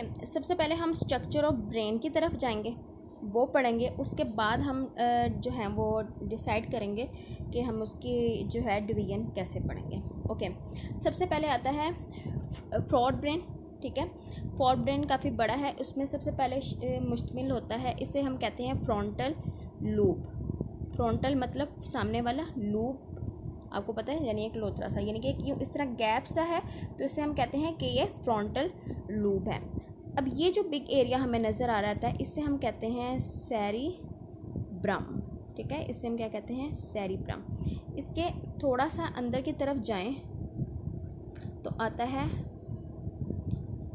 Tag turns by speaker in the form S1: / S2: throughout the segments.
S1: Okay, सबसे पहले हम स्ट्रक्चर ऑफ ब्रेन की तरफ जाएंगे, वो पढ़ेंगे। उसके बाद हम जो है वो डिसाइड करेंगे कि हम उसकी जो है डिवीजन कैसे पढ़ेंगे। ओके, सबसे पहले आता है फोर ब्रेन। ठीक है, फोर ब्रेन काफ़ी बड़ा है, उसमें सबसे पहले मुश्तमिल होता है, इसे हम कहते हैं फ्रंटल लूप। फ्रंटल मतलब सामने वाला, लूप आपको पता है यानी एक लोथरा सा, यानी कि एक इस तरह गैप सा है, तो इसे हम कहते हैं कि ये फ्रंटल लूप है। अब ये जो बिग एरिया हमें नज़र आ रहा था, इससे हम कहते हैं सेरिब्रम। ठीक है, इससे हम क्या कहते हैं, सेरिब्रम। इसके थोड़ा सा अंदर की तरफ जाएं तो आता है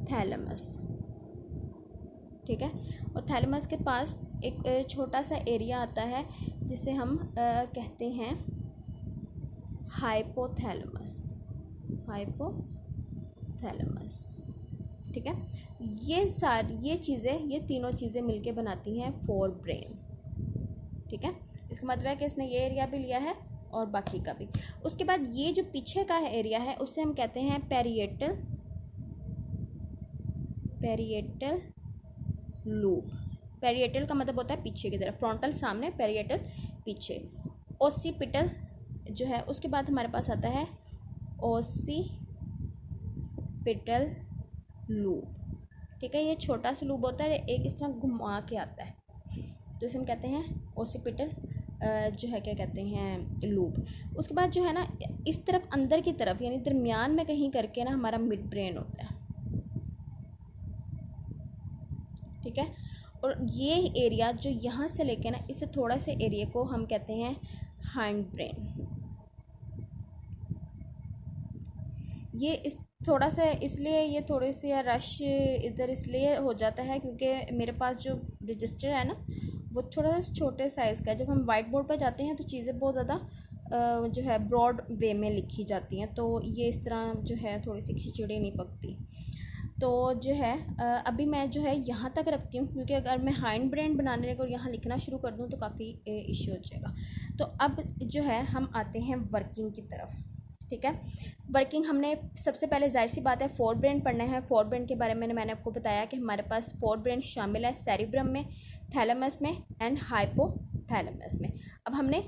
S1: थैलेमस। ठीक है, और थैलेमस के पास एक छोटा सा एरिया आता है जिसे हम कहते हैं हाइपोथैलेमस। हाइपोथैलेमस। ठीक है, ये चीज़ें, ये तीनों चीज़ें मिलके बनाती हैं फोर ब्रेन। ठीक है, इसका मतलब है कि इसने ये एरिया भी लिया है और बाकी का भी। उसके बाद ये जो पीछे का एरिया है उसे हम कहते हैं पेरिएटल लूप। पेरिएटल का मतलब होता है पीछे की तरफ, फ्रंटल सामने, पेरिएटल पीछे। ओसिपिटल जो है, उसके बाद हमारे पास आता है ओसिपिटल लूप। ठीक है, ये छोटा सा लूप होता है, एक इस तरह घुमा के आता है, तो इसे हम कहते हैं ओसिपिटल जो है क्या कहते हैं, लूप। उसके बाद जो है ना, इस तरफ अंदर की तरफ यानी दरमियान में कहीं करके ना हमारा मिड ब्रेन होता है। ठीक है, और ये एरिया जो यहाँ से लेके ना, इसे थोड़ा से एरिया को हम कहते हैं हाइंड ब्रेन। ये इस थोड़ा सा इसलिए ये थोड़ी सी रश इधर इसलिए हो जाता है क्योंकि मेरे पास जो रजिस्टर है ना वो थोड़ा सा छोटे साइज़ का है। जब हम वाइट बोर्ड पर जाते हैं तो चीज़ें बहुत ज़्यादा जो है ब्रॉड वे में लिखी जाती हैं, तो ये इस तरह जो है थोड़ी सी खिचड़ी नहीं पकती। तो जो है अभी मैं जो है यहाँ तक रखती हूँ, क्योंकि अगर मैं हाइंड ब्रेन बनाने लगे और यहाँ लिखना शुरू कर दूँ तो काफ़ी इश्यू हो जाएगा। तो अब जो है हम आते हैं वर्किंग की तरफ। ठीक है, वर्किंग हमने सबसे पहले जाहिर सी बात है फोर ब्रेन पढ़ना है। फोर ब्रेन के बारे में मैंने आपको बताया कि हमारे पास फोर ब्रेन शामिल है सेरिब्रम में, थैलेमस में एंड हाइपोथैलेमस में। अब हमने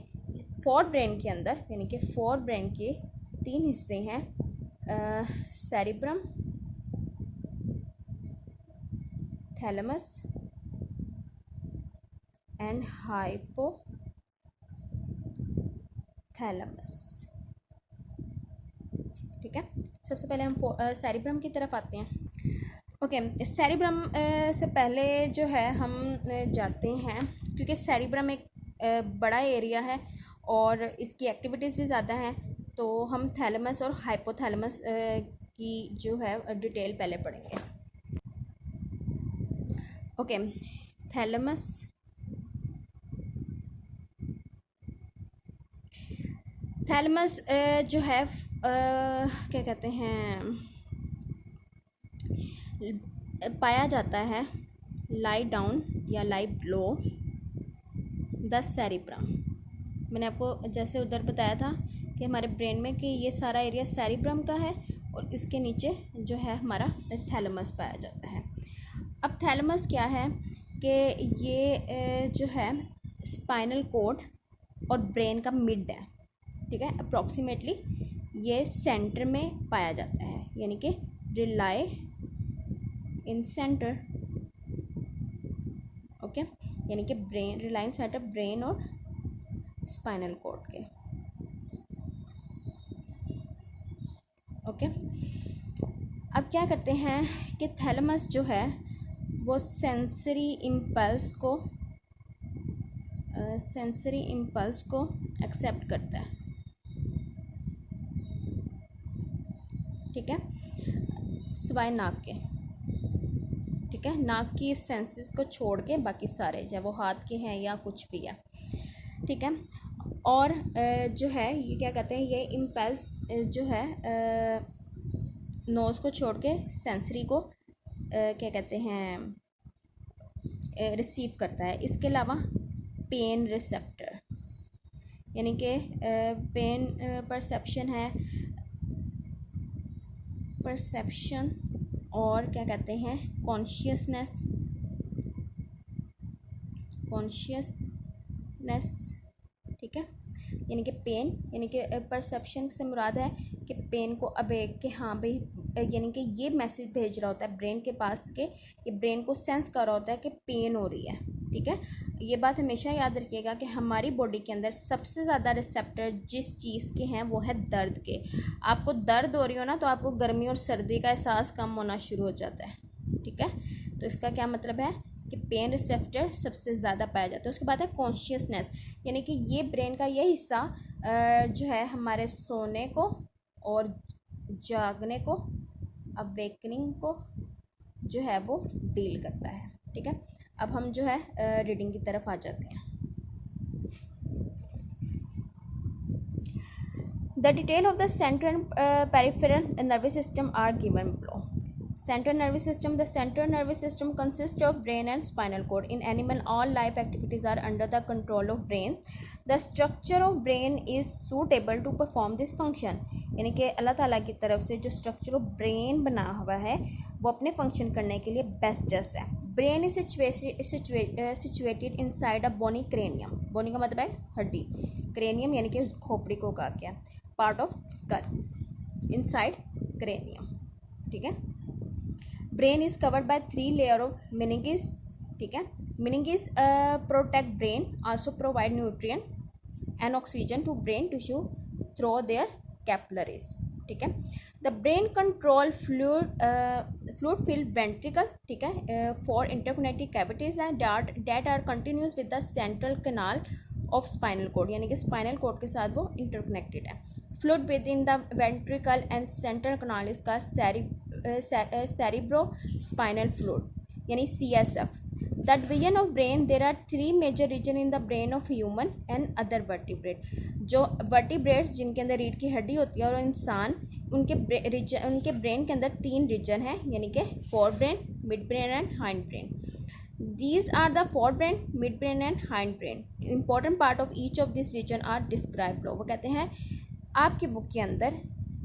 S1: फोर ब्रेन के अंदर यानी कि फोर ब्रेन के तीन हिस्से हैं, सेरिब्रम, थैलेमस एंड हाइपोथैलेमस। ठीक है, सबसे पहले हम सेरिब्रम की तरफ आते हैं। ओके, सेरिब्रम से पहले जो है हम जाते हैं, क्योंकि सेरिब्रम एक बड़ा एरिया है और इसकी एक्टिविटीज़ भी ज़्यादा हैं, तो हम थैलेमस और हाइपोथैलेमस की जो है डिटेल पहले पढ़ेंगे। ओके, थैलेमस, थैलेमस जो है क्या कहते हैं, पाया जाता है लाई डाउन या लाई बिलो द सेरिब्रम। मैंने आपको जैसे उधर बताया था कि हमारे ब्रेन में कि ये सारा एरिया सेरिब्रम का है और इसके नीचे जो है हमारा थैलेमस पाया जाता है। अब थैलेमस क्या है कि ये जो है स्पाइनल कॉर्ड और ब्रेन का मिड है। ठीक है, अप्रॉक्सीमेटली ये सेंटर में पाया जाता है, यानी कि रिलाई इन सेंटर। ओके, यानी कि ब्रेन रिलाइन सेंटर ब्रेन और स्पाइनल कॉर्ड के। ओके, अब क्या करते हैं कि थैलेमस जो है वो सेंसरी इम्पल्स को एक्सेप्ट करता है। ठीक है, सिवाय नाक के। ठीक है, नाक की सेंसेस को छोड़ के बाकी सारे, चाहे वो हाथ के हैं या कुछ भी है। ठीक है, और जो है ये क्या कहते हैं, ये इम्पल्स जो है नोज़ को छोड़ के सेंसरी को क्या कहते हैं रिसीव करता है। इसके अलावा पेन रिसेप्टर, यानी कि परसेप्शन और क्या कहते हैं कॉन्शियसनेस, ठीक है, यानी कि पेन, यानी कि परसेप्शन से मुराद है कि पेन को अब कि हाँ भाई, यानी कि ये मैसेज भेज रहा होता है ब्रेन के पास के, ये ब्रेन को सेंस कर रहा होता है कि पेन हो रही है। ठीक है, ये बात हमेशा याद रखिएगा कि हमारी बॉडी के अंदर सबसे ज़्यादा रिसेप्टर जिस चीज़ के हैं वो है दर्द के। आपको दर्द हो रही हो ना तो आपको गर्मी और सर्दी का एहसास कम होना शुरू हो जाता है। ठीक है, तो इसका क्या मतलब है कि पेन रिसेप्टर सबसे ज़्यादा पाया जाता है। उसके बाद है कॉन्शियसनेस, यानी कि ये ब्रेन का ये हिस्सा जो है हमारे सोने को और जागने को, अवेकनिंग को जो है वो डील करता है। ठीक है, अब हम जो है रीडिंग की तरफ आ जाते हैं। The detail of the central and peripheral nervous system are given below. Central nervous system. The central nervous system consists of brain and spinal cord. In animal, all life activities are under the control of brain. The structure of brain is suitable to perform this function. यानी कि अल्लाह ताला की तरफ से जो structure of brain बना हुआ है वो अपने फंक्शन करने के लिए बेस्टेस्ट है। Brain is situated inside a bony cranium. Bony का मतलब है हड्डी, क्रेनियम यानी कि उस खोपड़ी को कहा गया, part of skull, inside cranium. ठीक है, brain is covered by 3 layer of meninges। ठीक है, meninges protect brain, also provide nutrient and oxygen to brain tissue through their capillaries. ठीक है, the brain control fluid filled ventricle. ठीक है, four interconnected cavities and that are continuous with the central canal of spinal cord, यानी कि spinal cord के साथ वो interconnected है। Fluid with in the ventricle and central canal इसका cerebrospinal fluid यानी CSF. The division of brain, there are 3 major region in the brain of human and other vertebrate. जो vertebrates जिनके अंदर रीढ़ की हड्डी होती है और इंसान, उनके ब्रेन के अंदर 3 रीजन है, यानी कि fore brain, mid brain and hind brain. These are the forebrain, midbrain and hindbrain. Important part of each of these region are described below. वो कहते हैं आपकी बुक के अंदर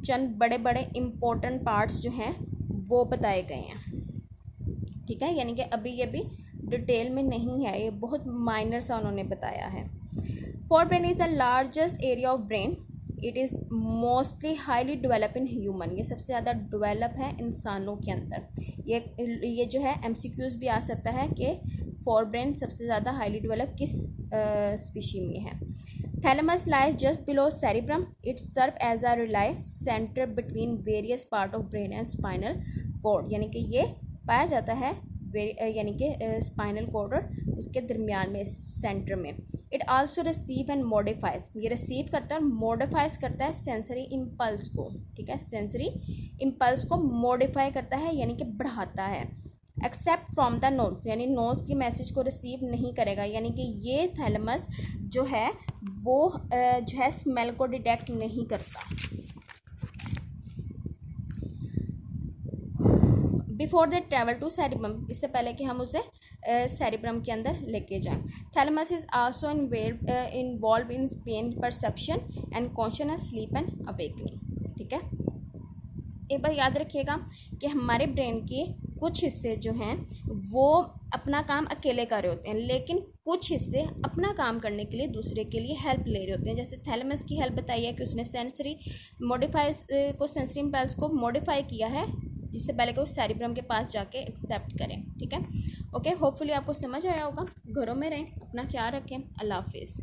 S1: चंद बड़े बड़े इम्पोर्टेंट पार्ट्स जो हैं वो बताए गए हैं। ठीक है, यानी कि अभी ये भी डिटेल में नहीं है, ये बहुत माइनर सा उन्होंने बताया है। Forebrain is the largest area of brain. It is mostly highly develop in human. ये सबसे ज़्यादा डेवलप है इंसानों के अंदर। ये जो है MCQs भी आ सकता है कि फोरब्रेन सबसे ज़्यादा हाईली डेवलप किस स्पीशी में है। Thalamus lies just below cerebrum. It serve as a relay center between various part of brain and spinal cord, यानी कि ये पाया जाता है यानी कि स्पाइनल कॉर्ड और उसके दरमियान में, सेंटर में। It also receive and modifies, ये रिसीव करता है और मॉडिफाइज करता है सेंसरी इम्पल्स को। ठीक है, सेंसरी इम्पल्स को मॉडिफाई करता है यानी कि बढ़ाता है। एक्सेप्ट फ्रॉम द नोज, यानी नोज की मैसेज को रिसीव नहीं करेगा, यानी कि ये थैलेमस जो है वो जो है स्मेल को डिटेक्ट नहीं करता। Before they travel to cerebrum, इससे पहले कि हम उसे सेरिब्रम के अंदर लेके जाएं। Thalamus is also involve in pen perception and consciousness, sleep and awakening. ठीक है, एक बात याद रखिएगा कि हमारे ब्रेन के कुछ हिस्से जो हैं वो अपना काम अकेले कर रहे होते हैं, लेकिन कुछ हिस्से अपना काम करने के लिए दूसरे के लिए हेल्प ले रहे होते हैं। जैसे थैलेमस की हेल्प बताई है कि उसने सेंसरी इम्पल्स को मॉडिफाई किया है जिससे पहले कि वो सेरिब्रम के पास जाके एक्सेप्ट करें। ठीक है, ओके, होपफुली आपको समझ आया होगा। घरों में रहें, अपना ख्याल रखें। अल्लाह हाफिज़।